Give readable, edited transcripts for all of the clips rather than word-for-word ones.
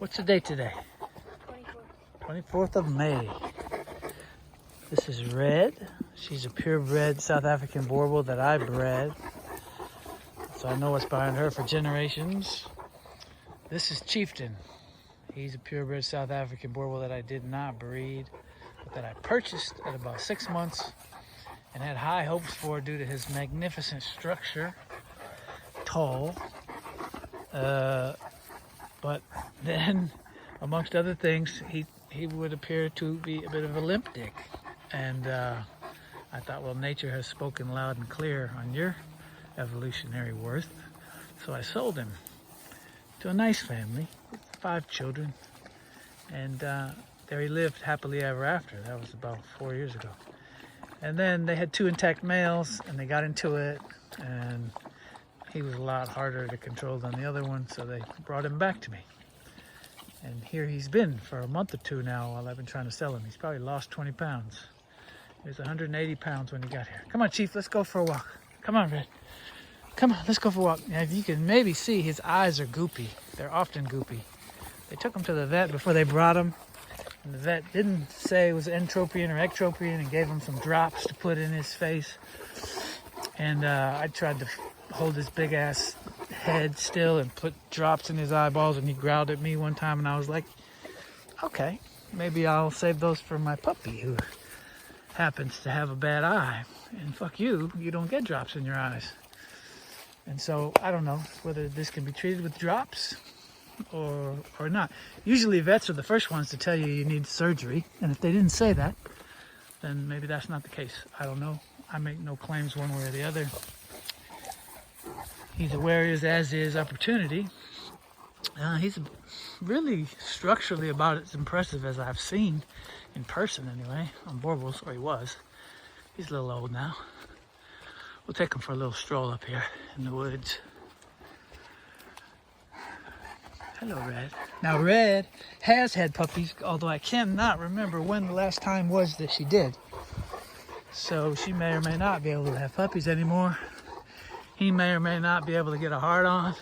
What's the date today? 24th of May. This is Red. She's a purebred South African Boerboel that I bred. So I know what's behind her for generations. This is Chieftan. He's a purebred South African Boerboel that I did not breed, but that I purchased at about 6 months and had high hopes for due to his magnificent structure. Tall. But then, amongst other things, he would appear to be a bit of a limp dick. And I thought, well, nature has spoken loud and clear on your evolutionary worth. So I sold him to a nice family with 5 children. And there he lived happily ever after. That was about 4 years ago. And then they had 2 intact males, and they got into it. And he was a lot harder to control than the other one, so they brought him back to me. And here he's been for a month or 2 now while I've been trying to sell him. He's probably lost 20 pounds. He was 180 pounds when he got here. Come on, Chief, let's go for a walk. Come on, Red. Come on, let's go for a walk. Now, if you can maybe see, his eyes are goopy. They're often goopy. They took him to the vet before they brought him. And the vet didn't say it was entropion or ectropion and gave him some drops to put in his face. And I tried to hold his big ass head still and put drops in his eyeballs, and he growled at me one time, and I was like, okay, maybe I'll save those for my puppy who happens to have a bad eye, and fuck you, you don't get drops in your eyes. And so I don't know whether this can be treated with drops or not. Usually vets are the first ones to tell you you need surgery, and if they didn't say that, then maybe that's not the case. I don't know. I make no claims one way or the other. He's aware as is opportunity. He's really structurally about as impressive as I've seen in person anyway, on Boerboels, or he was. He's a little old now. We'll take him for a little stroll up here in the woods. Hello, Red. Now, Red has had puppies, although I cannot remember when the last time was that she did. So she may or may not be able to have puppies anymore. He may or may not be able to get a hard on.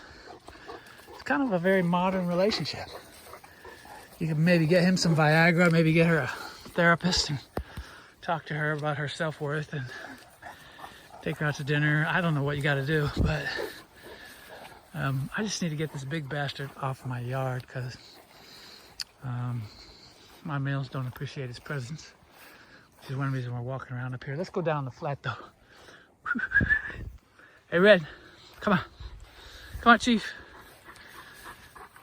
It's kind of a very modern relationship. You can maybe get him some Viagra, maybe get her a therapist and talk to her about her self-worth and take her out to dinner. I don't know what you got to do, but I just need to get this big bastard off my yard because my males don't appreciate his presence, which is one reason we're walking around up here. Let's go down the flat though. Hey, Red, come on. Come on, Chief.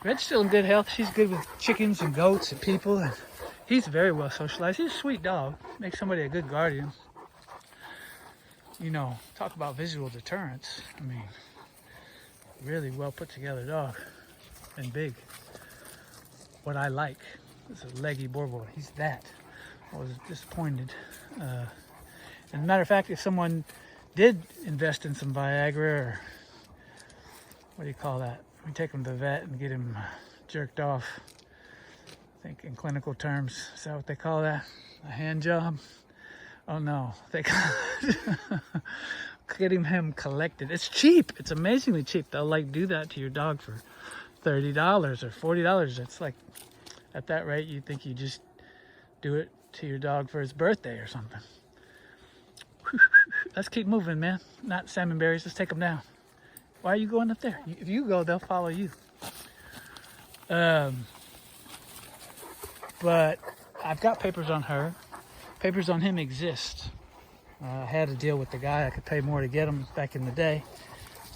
Red's still in good health. She's good with chickens and goats and people. And he's very well socialized. He's a sweet dog. Makes somebody a good guardian. You know, talk about visual deterrence. I mean, really well put together dog. And big. What I like is a leggy Boerboel. He's that. I was disappointed. And as a matter of fact, if someone did invest in some Viagra, or what do you call that? We take him to the vet and get him jerked off. I think in clinical terms, is that what they call that? A hand job? Oh no, they call it getting him collected. It's cheap. It's amazingly cheap. They'll like do that to your dog for $30 or $40. It's like, at that rate, you think you just do it to your dog for his birthday or something. Let's keep moving, man. Not salmon berries. Let's take them down. Why are you going up there? If you go, they'll follow you. But I've got papers on her. Papers on him exist. I had to deal with the guy. I could pay more to get them back in the day.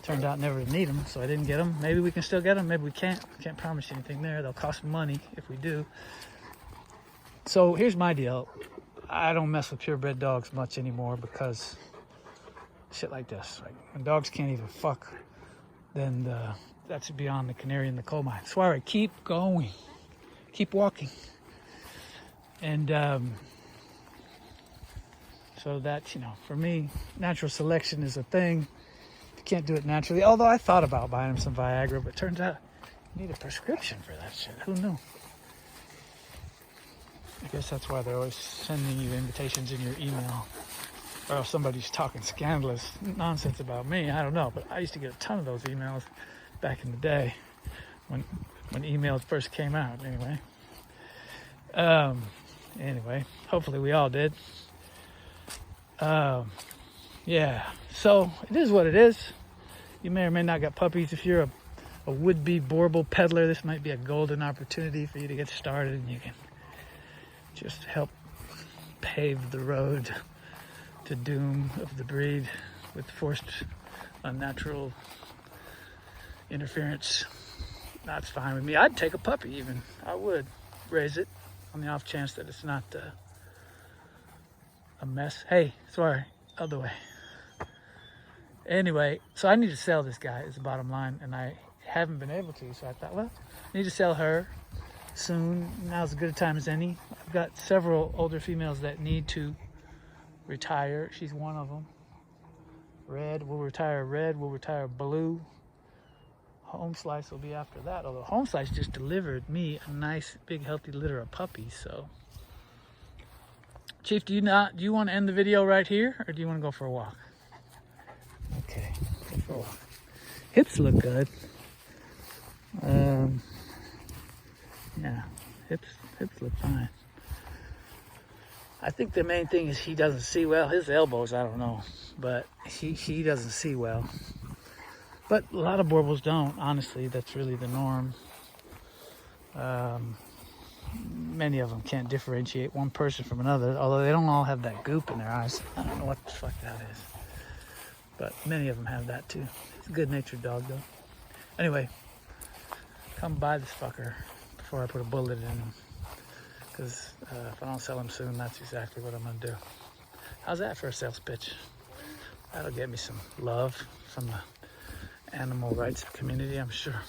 Turned out never to need them, so I didn't get them. Maybe we can still get them. Maybe we can't. Can't promise anything there. They'll cost money if we do. So here's my deal. I don't mess with purebred dogs much anymore because shit like this. Like when dogs can't even fuck, then that's beyond the canary in the coal mine. That's why I keep going, keep walking. And so that's, you know, for me, natural selection is a thing. You can't do it naturally. Although I thought about buying him some Viagra, but it turns out you need a prescription for that shit. Who knew? I guess that's why they're always sending you invitations in your email. Or if somebody's talking scandalous nonsense about me, I don't know. But I used to get a ton of those emails back in the day when when emails first came out, anyway. Anyway, hopefully we all did. Yeah, so it is what it is. You may or may not get puppies. If you're a would-be Boerboel peddler, this might be a golden opportunity for you to get started, and you can just help pave the road to doom of the breed with forced unnatural interference. That's fine with me. I'd take a puppy even. I would raise it on the off chance that it's not a mess. Hey, sorry, other way. Anyway, so I need to sell this guy is the bottom line, and I haven't been able to, so I thought, well, I need to sell her soon. Now's as good a time as any. I've got several older females that need to retire. She's one of them. Red, we'll retire blue. Home Slice will be after that, although Home Slice just delivered me a nice big healthy litter of puppies. So Chief, do you want to end the video right here, or do you want to go for a walk? Okay, go for a walk. Hips look good. Yeah, hips look fine. I think the main thing is he doesn't see well. His elbows, I don't know, but he doesn't see well. But a lot of Boerboels don't, honestly. That's really the norm. Many of them can't differentiate one person from another, although they don't all have that goop in their eyes. I don't know what the fuck that is. But many of them have that too. It's a good-natured dog, though. Anyway, come buy this fucker before I put a bullet in him. Because if I don't sell him soon, that's exactly what I'm going to do. How's that for a sales pitch? That'll get me some love from the animal rights community, I'm sure.